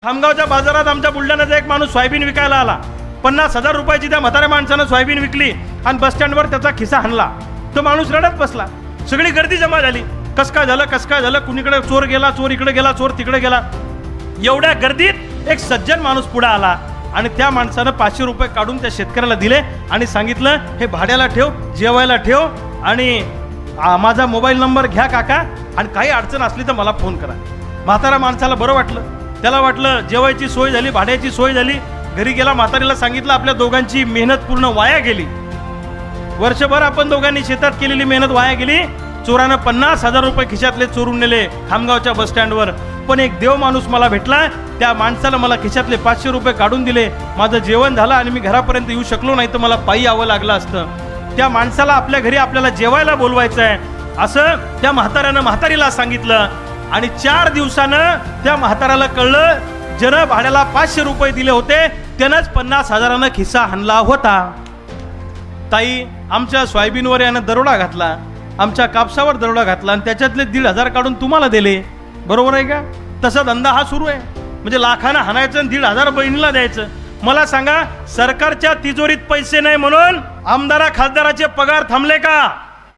खामगावच्या बाजारात आमच्या बुलढाण्याचा एक माणूस सोयाबीन विकायला आला. 50,000 रुपयाची त्या म्हाताऱ्या माणसानं सोयाबीन विकली आणि बस स्टँडवर त्याचा खिसा हाणला. तो माणूस रडत बसला. सगळी गर्दी जमा झाली. कस काय झालं, कुणीकडे चोर गेला, चोर इकडे गेला, चोर तिकडे गेला. एवढ्या गर्दीत एक सज्जन माणूस पुढे आला आणि त्या माणसानं 500 रुपये काढून त्या शेतकऱ्याला दिले आणि सांगितलं, हे भाड्याला ठेव, जेवायला ठेव आणि माझा मोबाईल नंबर घ्या काका, आणि काही अडचण असली तर मला फोन करा. म्हातारा माणसाला बरं वाटलं. त्याला वाटलं जेवायची सोय झाली, भाड्याची सोय झाली. घरी गेला, म्हातारीला सांगितलं आपल्या दोघांची मेहनत पूर्ण वाया गेली. वर्षभर आपण दोघांनी शेतात केलेली मेहनत वाया गेली. चोरानं 50,000 रुपये खिशातले चोरून नेले खामगावच्या बस स्टँडवर. पण एक देव माणूस मला भेटला. त्या माणसाला मला खिशातले 500 रुपये काढून दिले. माझं जेवण झालं आणि मी घरापर्यंत येऊ शकलो नाही तर मला पायी यावं लागलं असतं. त्या माणसाला आपल्या घरी आपल्याला जेवायला बोलवायचं आहे असं त्या म्हाताऱ्यानं म्हातारीला सांगितलं. आणि 4 दिवसानं त्या म्हाताऱ्याला कळलं, ज्यानं भाड्याला 500 रुपये दिले होते त्यानंच 50,000 खिस्सा हाणला होता. ताई, आमच्या सोयाबीनवर यानं दरोडा घातला, आमच्या कापसावर दरोडा घातला आणि त्याच्यातले 1,500 काढून तुम्हाला दिले. बरोबर आहे का? तसा धंदा हा सुरू आहे. म्हणजे लाखानं हाणायचं आणि 1,500 बहिणीला द्यायचं. मला सांगा, सरकारच्या तिजोरीत पैसे नाही म्हणून आमदारा खासदाराचे पगार थांबले का?